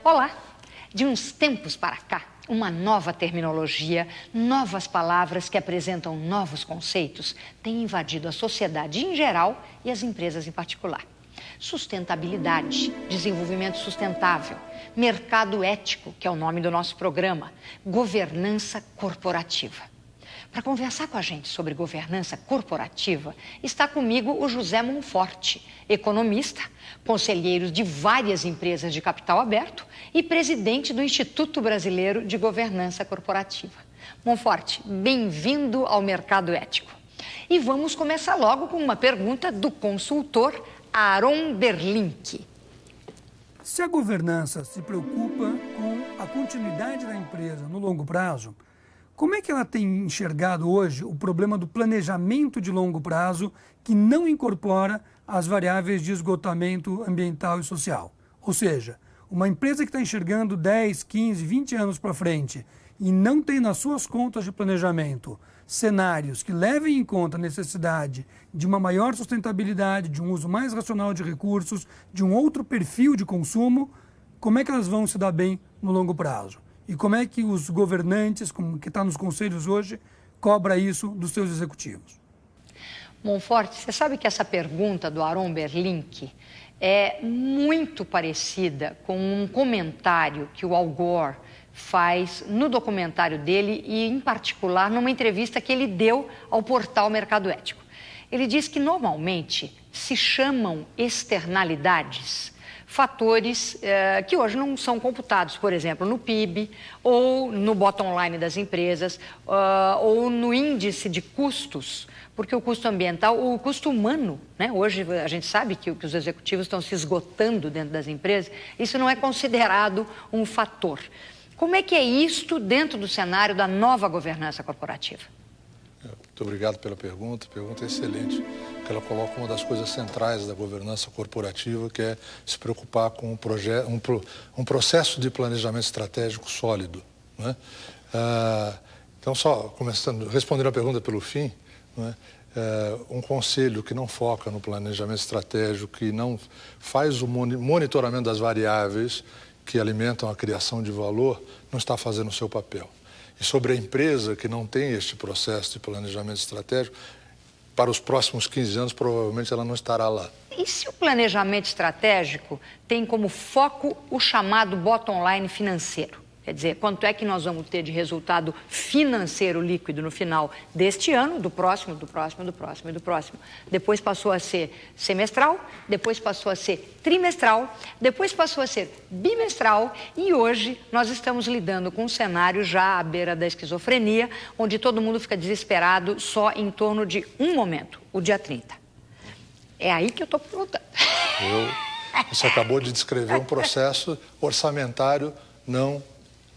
Olá! De uns tempos para cá, uma nova terminologia, novas palavras que apresentam novos conceitos têm invadido a sociedade em geral e as empresas em particular. Sustentabilidade, desenvolvimento sustentável, mercado ético, que é o nome do nosso programa, governança corporativa. Para conversar com a gente sobre governança corporativa, está comigo o José Monforte, economista, conselheiro de várias empresas de capital aberto e presidente do Instituto Brasileiro de Governança Corporativa. Monforte, bem-vindo ao Mercado Ético. E vamos começar logo com uma pergunta do consultor Aaron Berlink. Se a governança se preocupa com a continuidade da empresa no longo prazo, como é que ela tem enxergado hoje o problema do planejamento de longo prazo que não incorpora as variáveis de esgotamento ambiental e social? Ou seja, uma empresa que está enxergando 10, 15, 20 anos para frente e não tem nas suas contas de planejamento cenários que levem em conta a necessidade de uma maior sustentabilidade, de um uso mais racional de recursos, de um outro perfil de consumo, como é que elas vão se dar bem no longo prazo? E como é que os governantes, como que está nos conselhos hoje, cobra isso dos seus executivos? Monforte, você sabe que essa pergunta do Aaron Berlink é muito parecida com um comentário que o Al Gore faz no documentário dele e, em particular, numa entrevista que ele deu ao portal Mercado Ético. Ele diz que, normalmente, se chamam externalidades fatores que hoje não são computados, por exemplo, no PIB, ou no bottom line das empresas, ou no índice de custos, porque o custo ambiental, o custo humano, né? Hoje a gente sabe que os executivos estão se esgotando dentro das empresas, isso não é considerado um fator. Como é que é isto dentro do cenário da nova governança corporativa? Muito obrigado pela pergunta. A pergunta é excelente, porque ela coloca uma das coisas centrais da governança corporativa, que é se preocupar com um processo de planejamento estratégico sólido, né? Então, só respondendo a pergunta pelo fim, né? Um conselho que não foca no planejamento estratégico, que não faz o monitoramento das variáveis que alimentam a criação de valor, não está fazendo o seu papel. E sobre a empresa que não tem este processo de planejamento estratégico, para os próximos 15 anos, provavelmente ela não estará lá. E se o planejamento estratégico tem como foco o chamado bottom line financeiro? Quer dizer, quanto é que nós vamos ter de resultado financeiro líquido no final deste ano, do próximo, do próximo, do próximo e do próximo. Depois passou a ser semestral, depois passou a ser trimestral, depois passou a ser bimestral e hoje nós estamos lidando com um cenário já à beira da esquizofrenia, onde todo mundo fica desesperado só em torno de um momento, o dia 30. É aí que eu estou perguntando. Você acabou de descrever um processo orçamentário, não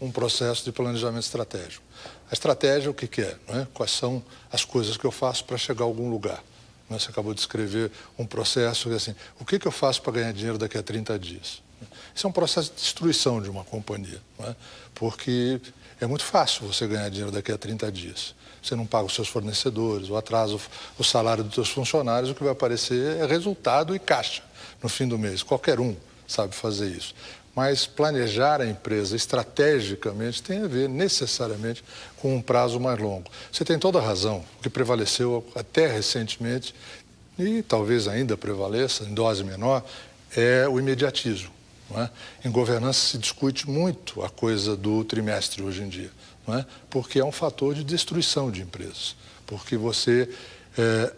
um processo de planejamento estratégico. A estratégia, o que é? Não é? Quais são as coisas que eu faço para chegar a algum lugar? Não é? Você acabou de descrever um processo que é assim, o que eu faço para ganhar dinheiro daqui a 30 dias? Isso é um processo de destruição de uma companhia, não é? Porque é muito fácil você ganhar dinheiro daqui a 30 dias. Você não paga os seus fornecedores, ou atrasa o salário dos seus funcionários, o que vai aparecer é resultado e caixa no fim do mês. Qualquer um sabe fazer isso. Mas planejar a empresa estrategicamente tem a ver necessariamente com um prazo mais longo. Você tem toda a razão. O que prevaleceu até recentemente, e talvez ainda prevaleça em dose menor, é o imediatismo, não é? Em governança se discute muito a coisa do trimestre hoje em dia, não é? Porque é um fator de destruição de empresas. Porque você,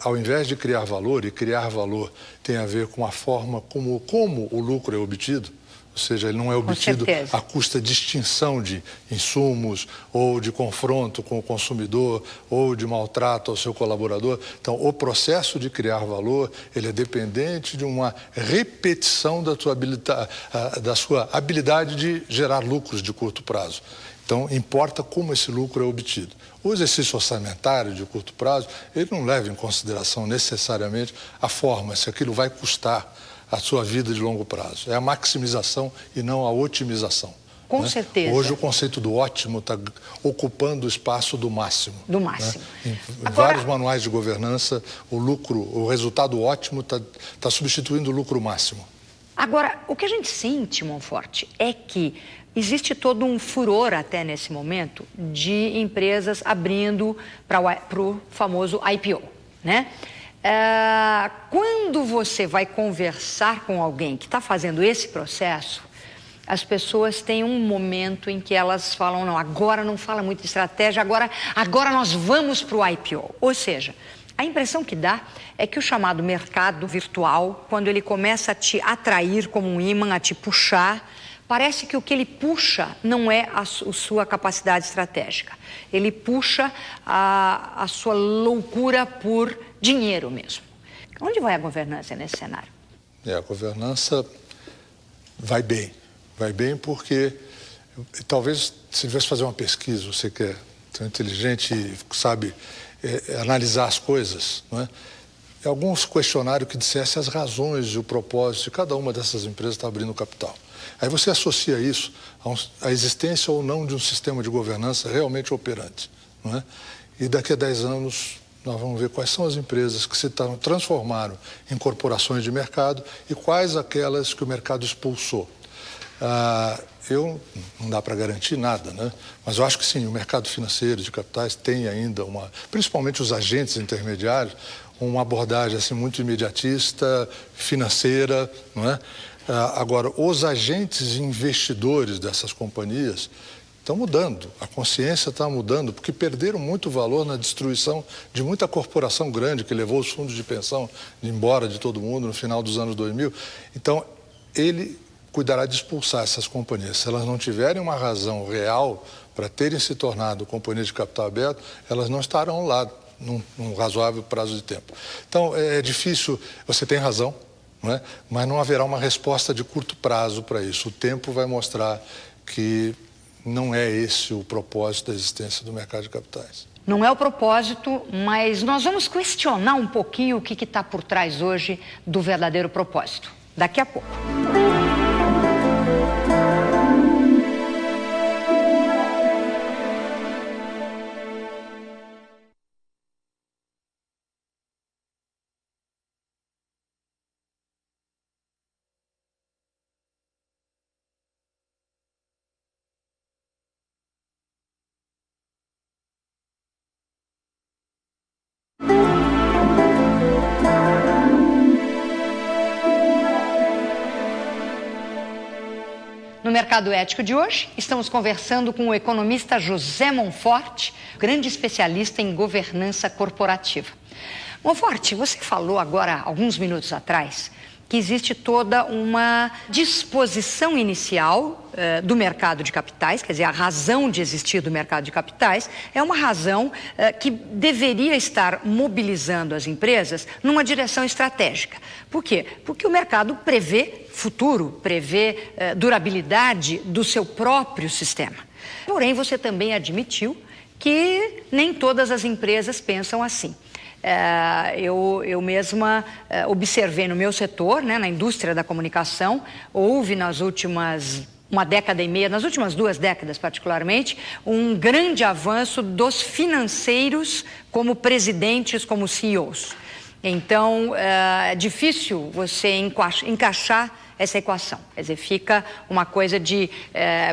ao invés de criar valor, e criar valor tem a ver com a forma como o lucro é obtido, ou seja, ele não é obtido à custa de extinção de insumos, ou de confronto com o consumidor, ou de maltrato ao seu colaborador. Então, o processo de criar valor, ele é dependente de uma repetição da sua habilidade de gerar lucros de curto prazo. Então, importa como esse lucro é obtido. O exercício orçamentário de curto prazo, ele não leva em consideração necessariamente a forma, se aquilo vai custar a sua vida de longo prazo. É a maximização e não a otimização. Com certeza. Hoje o conceito do ótimo está ocupando o espaço do máximo. Do máximo. Em vários manuais de governança, o resultado ótimo está substituindo o lucro máximo. Agora, o que a gente sente, Monforte, é que existe todo um furor até nesse momento de empresas abrindo para o famoso IPO, né? Quando você vai conversar com alguém que está fazendo esse processo, as pessoas têm um momento em que elas falam, não, agora não fala muito de estratégia, agora nós vamos para o IPO. Ou seja, a impressão que dá é que o chamado mercado virtual, quando ele começa a te atrair como um ímã, a te puxar, parece que o que ele puxa não é a sua capacidade estratégica. Ele puxa a sua loucura por dinheiro mesmo. Onde vai a governança nesse cenário? A governança vai bem. Vai bem porque, talvez, se tivesse fazer uma pesquisa, você que é tão inteligente e sabe analisar as coisas, não é? Alguns questionários que dissessem as razões e o propósito de cada uma dessas empresas está abrindo capital. Aí você associa isso à existência ou não de um sistema de governança realmente operante, não é? E daqui a 10 anos nós vamos ver quais são as empresas que se transformaram em corporações de mercado e quais aquelas que o mercado expulsou. Não dá para garantir nada, né? Mas eu acho que sim, o mercado financeiro de capitais tem ainda principalmente os agentes intermediários, uma abordagem assim muito imediatista, financeira, não é? Agora, os agentes investidores dessas companhias estão mudando, a consciência está mudando, porque perderam muito valor na destruição de muita corporação grande que levou os fundos de pensão embora de todo mundo no final dos anos 2000. Então, ele cuidará de expulsar essas companhias. Se elas não tiverem uma razão real para terem se tornado companhias de capital aberto, elas não estarão lá num razoável prazo de tempo. Então, é difícil, você tem razão, não é? Mas não haverá uma resposta de curto prazo para isso. O tempo vai mostrar que não é esse o propósito da existência do mercado de capitais. Não é o propósito, mas nós vamos questionar um pouquinho o que está por trás hoje do verdadeiro propósito. Daqui a pouco. No Mercado Ético de hoje, estamos conversando com o economista José Monforte, grande especialista em governança corporativa. Monforte, você falou agora, alguns minutos atrás, que existe toda uma disposição inicial do mercado de capitais, quer dizer, a razão de existir do mercado de capitais é uma razão que deveria estar mobilizando as empresas numa direção estratégica. Por quê? Porque o mercado prevê futuro, prevê durabilidade do seu próprio sistema. Porém, você também admitiu que nem todas as empresas pensam assim. Eu mesma observei no meu setor, né, na indústria da comunicação, houve nas últimas uma década e meia, nas últimas 2 décadas particularmente, um grande avanço dos financeiros como presidentes, como CEOs. Então, é difícil você encaixar essa equação. Quer dizer, fica uma coisa de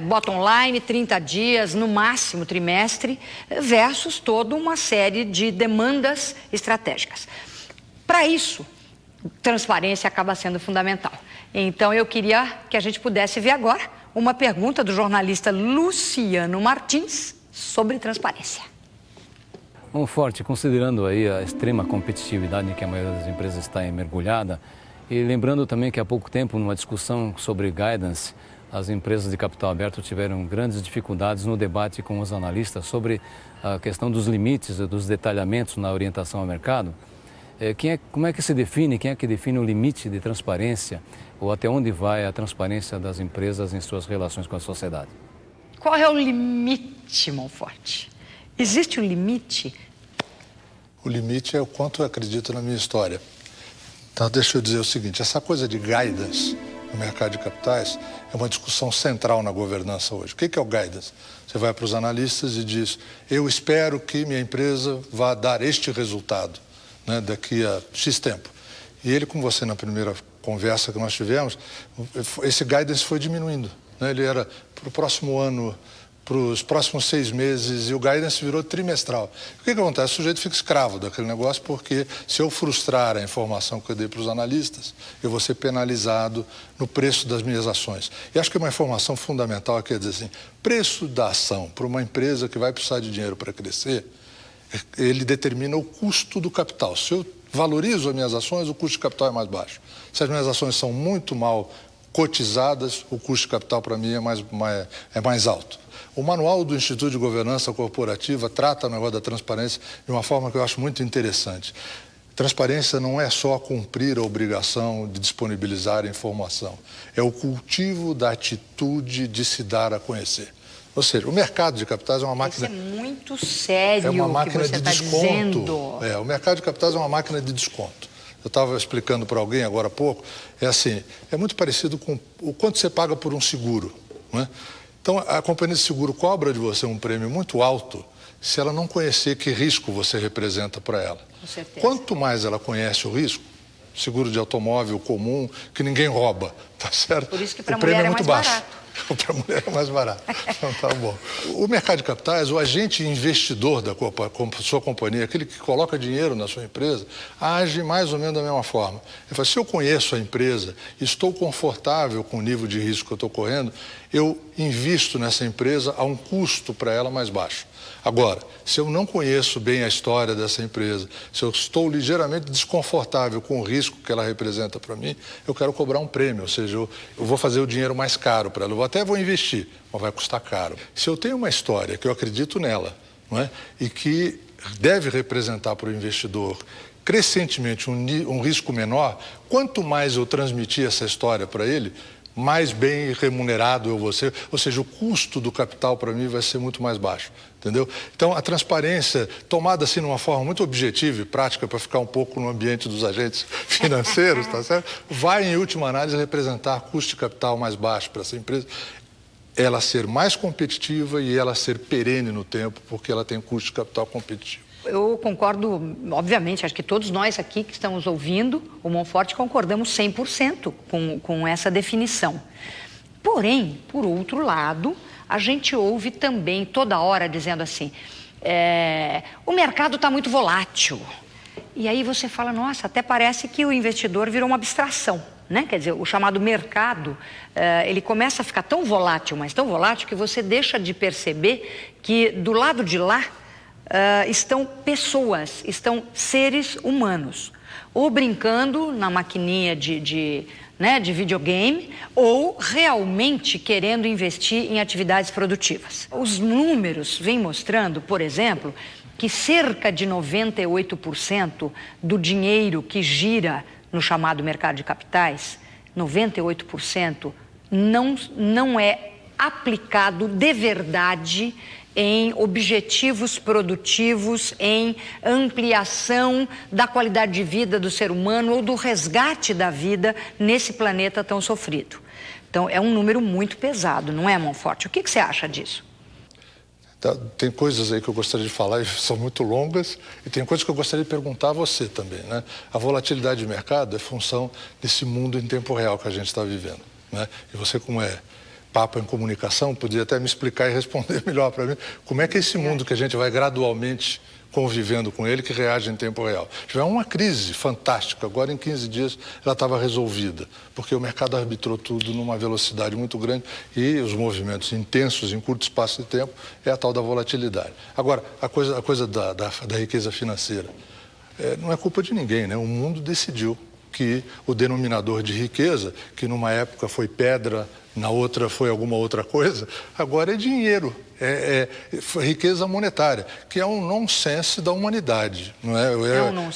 bottom line, 30 dias, no máximo trimestre, versus toda uma série de demandas estratégicas. Para isso, transparência acaba sendo fundamental. Então, eu queria que a gente pudesse ver agora uma pergunta do jornalista Luciano Martins sobre transparência. Monforte, considerando aí a extrema competitividade em que a maioria das empresas está mergulhada, e lembrando também que há pouco tempo, numa discussão sobre guidance, as empresas de capital aberto tiveram grandes dificuldades no debate com os analistas sobre a questão dos limites, dos detalhamentos na orientação ao mercado. Como é que se define, quem é que define o limite de transparência ou até onde vai a transparência das empresas em suas relações com a sociedade? Qual é o limite, Monforte? Existe um limite? O limite é o quanto eu acredito na minha história. Então, deixa eu dizer o seguinte, essa coisa de guidance no mercado de capitais é uma discussão central na governança hoje. O que é o guidance? Você vai para os analistas e diz, eu espero que minha empresa vá dar este resultado, né, daqui a X tempo. E ele, como você na primeira conversa que nós tivemos, esse guidance foi diminuindo, né? Ele era para o próximo ano, para os próximos 6 meses, e o guidance virou trimestral. O que acontece? O sujeito fica escravo daquele negócio, porque se eu frustrar a informação que eu dei para os analistas, eu vou ser penalizado no preço das minhas ações. E acho que uma informação fundamental aqui é dizer assim, preço da ação para uma empresa que vai precisar de dinheiro para crescer, ele determina o custo do capital. Se eu valorizo as minhas ações, o custo de capital é mais baixo. Se as minhas ações são muito mal cotizadas, o custo de capital para mim é mais alto. O manual do Instituto de Governança Corporativa trata o negócio da transparência de uma forma que eu acho muito interessante. Transparência não é só cumprir a obrigação de disponibilizar a informação, é o cultivo da atitude de se dar a conhecer. Ou seja, o mercado de capitais é uma máquina... Isso é muito sério, é uma máquina que você de desconto. Dizendo. O mercado de capitais é uma máquina de desconto. Eu estava explicando para alguém agora há pouco, é assim, é muito parecido com o quanto você paga por um seguro, não é? Então, a companhia de seguro cobra de você um prêmio muito alto se ela não conhecer que risco você representa para ela. Com certeza. Quanto mais ela conhece o risco, seguro de automóvel comum, que ninguém rouba, tá certo? Por isso que para a mulher é muito barato. Para a mulher é mais barato. Então, tá bom. O mercado de capitais, o agente investidor da sua companhia, aquele que coloca dinheiro na sua empresa, age mais ou menos da mesma forma. Ele fala, se eu conheço a empresa, estou confortável com o nível de risco que eu estou correndo, eu invisto nessa empresa a um custo para ela mais baixo. Agora, se eu não conheço bem a história dessa empresa, se eu estou ligeiramente desconfortável com o risco que ela representa para mim, eu quero cobrar um prêmio, ou seja, eu vou fazer o dinheiro mais caro para ela. Eu até vou investir, mas vai custar caro. Se eu tenho uma história que eu acredito nela, não é? E que deve representar para o investidor crescentemente um risco menor, quanto mais eu transmitir essa história para ele, mais bem remunerado eu vou ser, ou seja, o custo do capital para mim vai ser muito mais baixo, entendeu? Então, a transparência, tomada assim de uma forma muito objetiva e prática para ficar um pouco no ambiente dos agentes financeiros, tá certo? Vai, em última análise, representar custo de capital mais baixo para essa empresa, ela ser mais competitiva e ela ser perene no tempo, porque ela tem custo de capital competitivo. Eu concordo, obviamente, acho que todos nós aqui que estamos ouvindo o Monforte concordamos 100% com essa definição. Porém, por outro lado, a gente ouve também toda hora dizendo assim, o mercado está muito volátil. E aí você fala, nossa, até parece que o investidor virou uma abstração, né? Quer dizer, o chamado mercado, ele começa a ficar tão volátil, mas tão volátil que você deixa de perceber que do lado de lá, estão pessoas, estão seres humanos, ou brincando na maquininha de videogame, ou realmente querendo investir em atividades produtivas. Os números vêm mostrando, por exemplo, que cerca de 98% do dinheiro que gira no chamado mercado de capitais, 98% não é aplicado de verdade em objetivos produtivos, em ampliação da qualidade de vida do ser humano ou do resgate da vida nesse planeta tão sofrido. Então, é um número muito pesado, não é, Monforte? O que você acha disso? Tem coisas aí que eu gostaria de falar e são muito longas, e tem coisas que eu gostaria de perguntar a você também, né? A volatilidade de mercado é função desse mundo em tempo real que a gente está vivendo, né? E você, como é papa em comunicação, podia até me explicar e responder melhor para mim como é que é esse mundo que a gente vai gradualmente convivendo com ele, que reage em tempo real. Tivemos uma crise fantástica, agora em 15 dias ela estava resolvida, porque o mercado arbitrou tudo numa velocidade muito grande e os movimentos intensos em curto espaço de tempo é a tal da volatilidade. Agora, a coisa da riqueza financeira, não é culpa de ninguém, né? O mundo decidiu que o denominador de riqueza, que numa época foi pedra, na outra foi alguma outra coisa, agora é dinheiro, é riqueza monetária, que é um nonsense da humanidade, não é?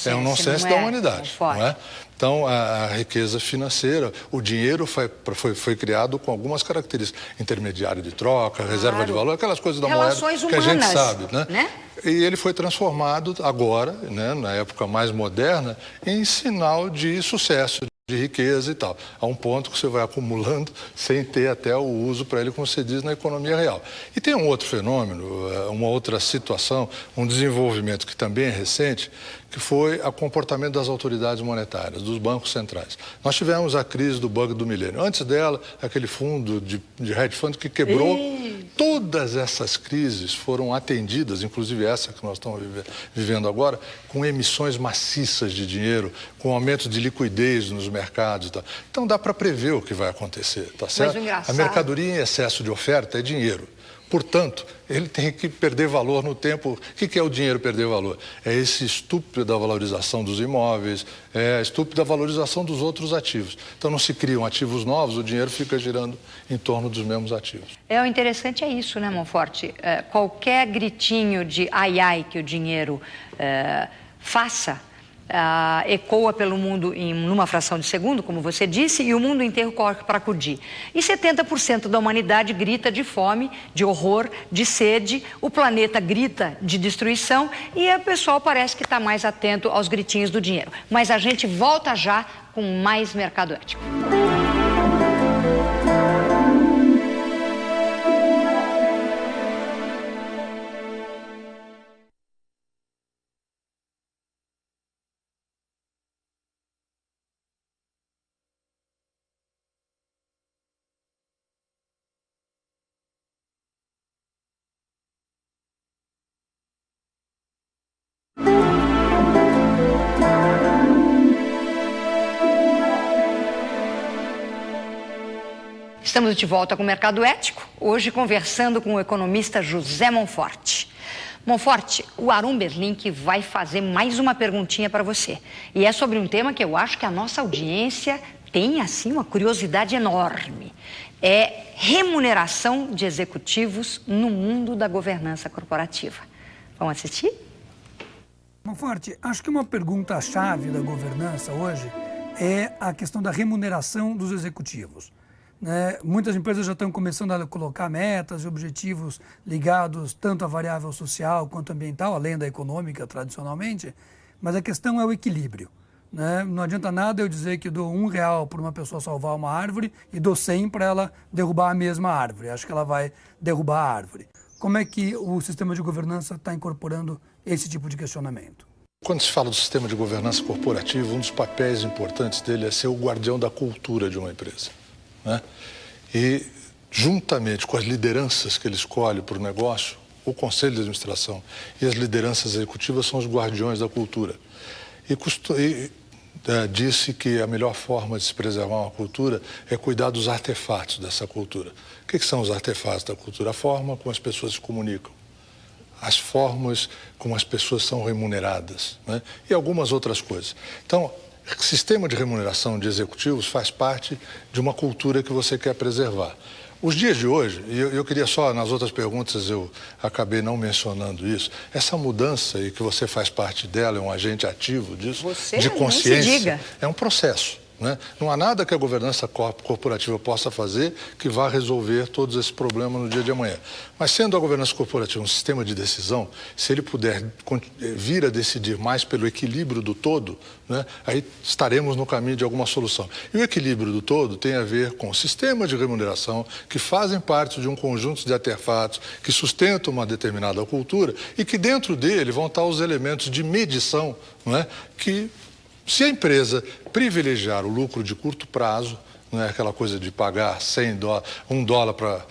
É um nonsense da humanidade, não é? Então, a riqueza financeira, o dinheiro foi criado com algumas características, intermediário de troca, reserva de valor, aquelas coisas da moeda que a gente sabe, né? E ele foi transformado agora, né, na época mais moderna, em sinal de sucesso. de riqueza e tal, a um ponto que você vai acumulando sem ter até o uso para ele, como você diz, na economia real. E tem um outro fenômeno, uma outra situação, um desenvolvimento que também é recente, que foi o comportamento das autoridades monetárias, dos bancos centrais. Nós tivemos a crise do Banco do Milênio. Antes dela, aquele fundo de hedge fund que quebrou. Todas essas crises foram atendidas, inclusive essa que nós estamos vivendo agora, com emissões maciças de dinheiro, com aumento de liquidez nos mercados e tal. Então dá para prever o que vai acontecer, tá certo? Mas o engraçado... A mercadoria em excesso de oferta é dinheiro. Portanto, ele tem que perder valor no tempo. O que é o dinheiro perder valor? É esse estúpido da valorização dos imóveis, é a estúpida valorização dos outros ativos. Então não se criam ativos novos, o dinheiro fica girando em torno dos mesmos ativos. O interessante é isso, né, Monforte? Qualquer gritinho de ai ai que o dinheiro faça, ecoa pelo mundo numa fração de segundo, como você disse, e o mundo inteiro corre para acudir. E 70% da humanidade grita de fome, de horror, de sede, o planeta grita de destruição e o pessoal parece que está mais atento aos gritinhos do dinheiro. Mas a gente volta já com mais Mercado Ético. Estamos de volta com o Mercado Ético, hoje conversando com o economista José Monforte. Monforte, o Arumber Link vai fazer mais uma perguntinha para você. E é sobre um tema que eu acho que a nossa audiência tem, assim, uma curiosidade enorme. É remuneração de executivos no mundo da governança corporativa. Vamos assistir? Monforte, acho que uma pergunta-chave da governança hoje é a questão da remuneração dos executivos. Muitas empresas já estão começando a colocar metas e objetivos ligados tanto à variável social quanto ambiental, além da econômica tradicionalmente, mas a questão é o equilíbrio. Não adianta nada eu dizer que eu dou R$1 para uma pessoa salvar uma árvore e dou 100 para ela derrubar a mesma árvore. Acho que ela vai derrubar a árvore. Como é que o sistema de governança está incorporando esse tipo de questionamento? Quando se fala do sistema de governança corporativa, um dos papéis importantes dele é ser o guardião da cultura de uma empresa. E, juntamente com as lideranças que ele escolhe para o negócio, o conselho de administração e as lideranças executivas são os guardiões da cultura. E disse que a melhor forma de se preservar uma cultura é cuidar dos artefatos dessa cultura. O que são os artefatos da cultura? A forma como as pessoas se comunicam, as formas como as pessoas são remuneradas, e algumas outras coisas. Então, o sistema de remuneração de executivos faz parte de uma cultura que você quer preservar. Os dias de hoje, e eu queria só, nas outras perguntas eu acabei não mencionando isso, essa mudança e que você faz parte dela, é um agente ativo disso, de consciência, é um processo. Não há nada que a governança corporativa possa fazer que vá resolver todos esses problemas no dia de amanhã. Mas sendo a governança corporativa um sistema de decisão, se ele puder vir a decidir mais pelo equilíbrio do todo, aí estaremos no caminho de alguma solução. E o equilíbrio do todo tem a ver com sistemas de remuneração que fazem parte de um conjunto de artefatos que sustentam uma determinada cultura e que dentro dele vão estar os elementos de medição, que... Se a empresa privilegiar o lucro de curto prazo, não é aquela coisa de pagar $1 para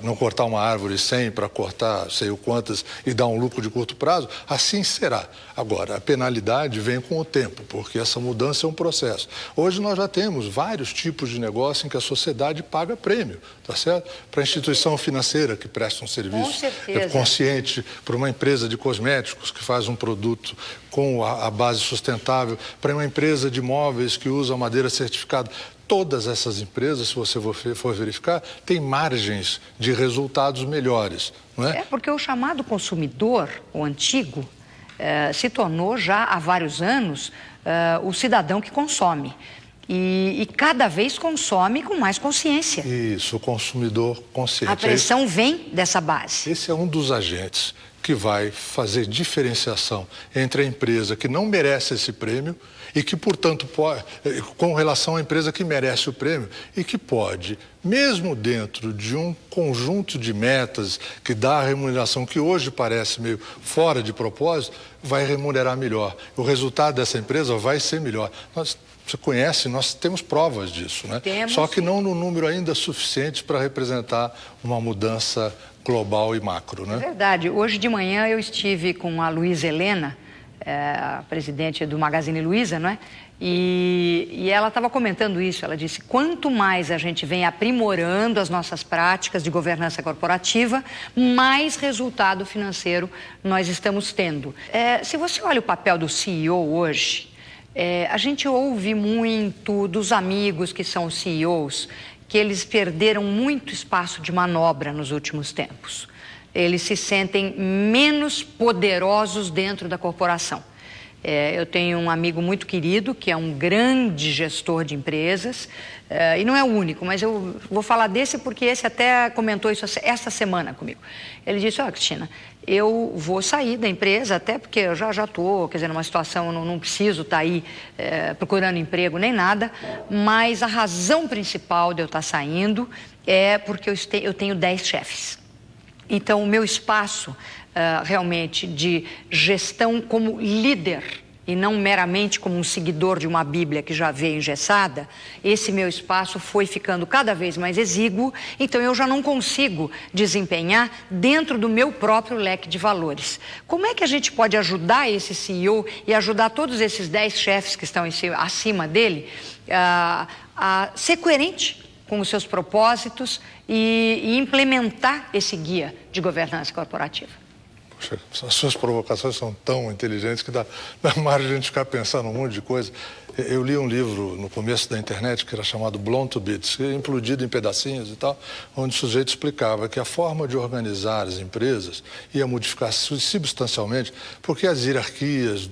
não cortar uma árvore, 100 para cortar sei o quantas e dar um lucro de curto prazo, assim será. Agora, a penalidade vem com o tempo, porque essa mudança é um processo. Hoje nós já temos vários tipos de negócio em que a sociedade paga prêmio, tá certo? Para a instituição financeira que presta um serviço consciente, para uma empresa de cosméticos que faz um produto com a base sustentável, para uma empresa de móveis que usa madeira certificada. Todas essas empresas, se você for verificar, têm margens de resultados melhores, não é? Porque o chamado consumidor, o antigo, se tornou já há vários anos o cidadão que consome. E cada vez consome com mais consciência. Isso, o consumidor consciente. A pressão vem dessa base. Esse é um dos agentes que vai fazer diferenciação entre a empresa que não merece esse prêmio e que, portanto, pode, com relação à empresa que merece o prêmio e que pode, mesmo dentro de um conjunto de metas que dá a remuneração que hoje parece meio fora de propósito, vai remunerar melhor. O resultado dessa empresa vai ser melhor. Você conhece, nós temos provas disso, né? Temos. Só que não no número ainda suficiente para representar uma mudança global e macro, né? É verdade. Hoje de manhã eu estive com a Luísa Helena, a presidente do Magazine Luiza, não é? E ela estava comentando isso. Ela disse: quanto mais a gente vem aprimorando as nossas práticas de governança corporativa, mais resultado financeiro nós estamos tendo. Se você olha o papel do CEO hoje, a gente ouve muito dos amigos que são CEOs que eles perderam muito espaço de manobra nos últimos tempos. Eles se sentem menos poderosos dentro da corporação. Eu tenho um amigo muito querido, que é um grande gestor de empresas, e não é o único, mas eu vou falar desse porque esse até comentou isso essa semana comigo. Ele disse: Cristina, eu vou sair da empresa, até porque eu já estou, quer dizer, numa situação, eu não preciso estar aí procurando emprego nem nada, mas a razão principal de eu estar saindo é porque eu tenho 10 chefes. Então, o meu espaço realmente de gestão como líder e não meramente como um seguidor de uma Bíblia que já veio engessada, esse meu espaço foi ficando cada vez mais exíguo, então eu já não consigo desempenhar dentro do meu próprio leque de valores. Como é que a gente pode ajudar esse CEO e ajudar todos esses 10 chefes que estão acima dele a ser coerente com os seus propósitos e implementar esse guia de governança corporativa? Poxa, as suas provocações são tão inteligentes que dá margem de a gente ficar pensando um monte de coisa. Eu li um livro no começo da internet que era chamado Blown to Bits, implodido em pedacinhos e tal, onde o sujeito explicava que a forma de organizar as empresas ia modificar substancialmente, porque as hierarquias,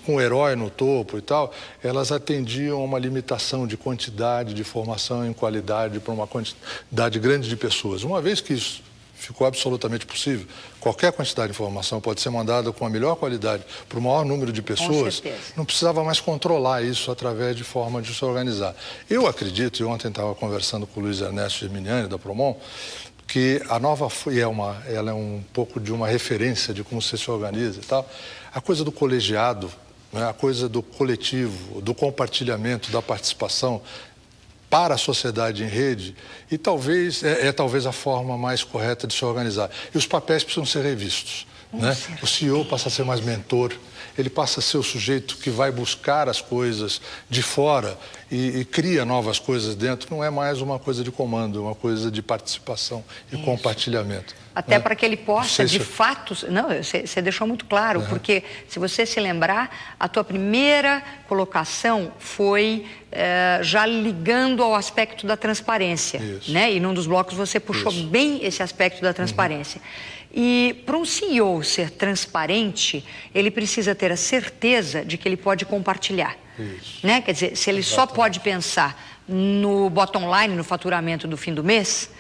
com o herói no topo e tal, elas atendiam a uma limitação de quantidade, de formação em qualidade para uma quantidade grande de pessoas. Uma vez que isso ficou absolutamente possível, qualquer quantidade de informação pode ser mandada com a melhor qualidade para o maior número de pessoas, não precisava mais controlar isso através de forma de se organizar. Eu acredito, e ontem estava conversando com o Luiz Ernesto Geminiani, da Promon, que a nova, ela é um pouco de uma referência de como você se organiza e tal, a coisa do colegiado, né, a coisa do coletivo, do compartilhamento, da participação, para a sociedade em rede, e talvez talvez a forma mais correta de se organizar. E os papéis precisam ser revistos, né? O CEO passa a ser mais mentor, ele passa a ser o sujeito que vai buscar as coisas de fora e cria novas coisas dentro. Não é mais uma coisa de comando, é uma coisa de participação e compartilhamento. Até para que ele possa, de fato... Não, você deixou muito claro, porque se você se lembrar, a tua primeira colocação foi já ligando ao aspecto da transparência, né? E num dos blocos você puxou bem esse aspecto da transparência. E para um CEO ser transparente, ele precisa ter a certeza de que ele pode compartilhar. Né? Quer dizer, se ele só pode pensar no bottom line, no faturamento do fim do mês,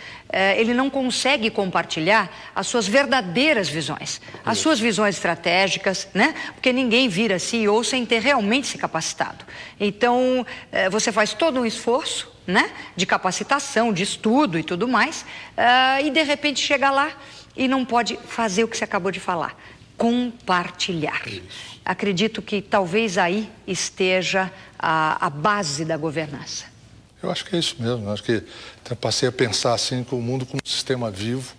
ele não consegue compartilhar as suas verdadeiras visões, as suas visões estratégicas, né? Porque ninguém vira CEO sem ter realmente se capacitado. Então, você faz todo um esforço, né, de capacitação, de estudo e tudo mais, e de repente chega lá e não pode fazer o que você acabou de falar, compartilhar. Acredito que talvez aí esteja a base da governança. Eu acho que é isso mesmo. Eu acho que passei a pensar assim com o mundo como um sistema vivo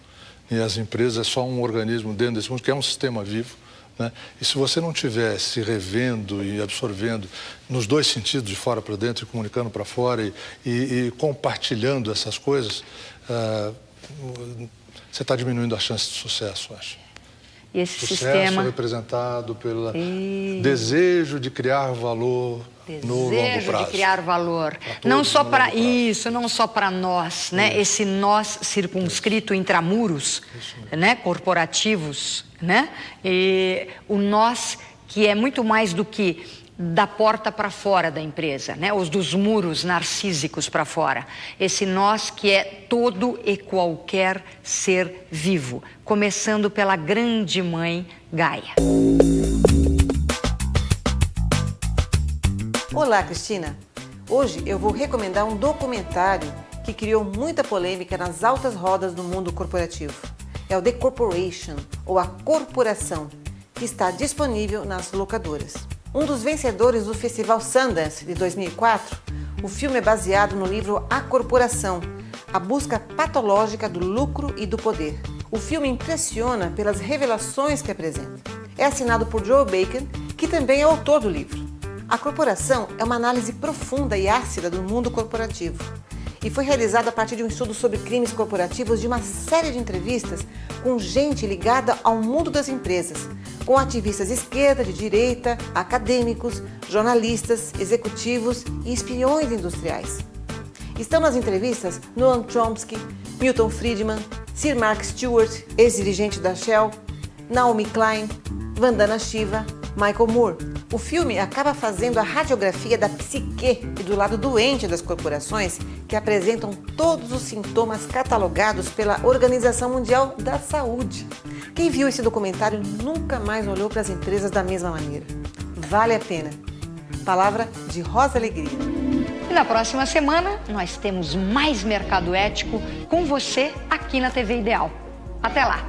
e as empresas é só um organismo dentro desse mundo que é um sistema vivo, né? E se você não estiver se revendo e absorvendo nos dois sentidos, de fora para dentro e comunicando para fora e compartilhando essas coisas, você está diminuindo a chance de sucesso, eu acho. E esse sucesso sistema representado pelo desejo de criar valor no longo prazo. De criar valor. Não só para isso, não só para nós, né? Esse nós circunscrito intramuros, né? Corporativos, né? E o nós que é muito mais do que da porta para fora da empresa, né? Os dos muros narcísicos para fora. Esse nós que é todo e qualquer ser vivo, começando pela grande mãe Gaia. Olá, Cristina. Hoje eu vou recomendar um documentário que criou muita polêmica nas altas rodas do mundo corporativo. É o The Corporation, ou A Corporação, que está disponível nas locadoras. Um dos vencedores do Festival Sundance de 2004, o filme é baseado no livro A Corporação, a busca patológica do lucro e do poder. O filme impressiona pelas revelações que apresenta. É assinado por Joe Bacon, que também é autor do livro. A Corporação é uma análise profunda e ácida do mundo corporativo e foi realizada a partir de um estudo sobre crimes corporativos de uma série de entrevistas com gente ligada ao mundo das empresas, com ativistas de esquerda, de direita, acadêmicos, jornalistas, executivos e espiões industriais. Estão nas entrevistas Noam Chomsky, Milton Friedman, Sir Mark Stewart, ex-dirigente da Shell, Naomi Klein, Vandana Shiva, Michael Moore. O filme acaba fazendo a radiografia da psique e do lado doente das corporações que apresentam todos os sintomas catalogados pela Organização Mundial da Saúde. Quem viu esse documentário nunca mais olhou para as empresas da mesma maneira. Vale a pena. Palavra de Rosa Alegria. E na próxima semana nós temos mais Mercado Ético com você aqui na TV Ideal. Até lá!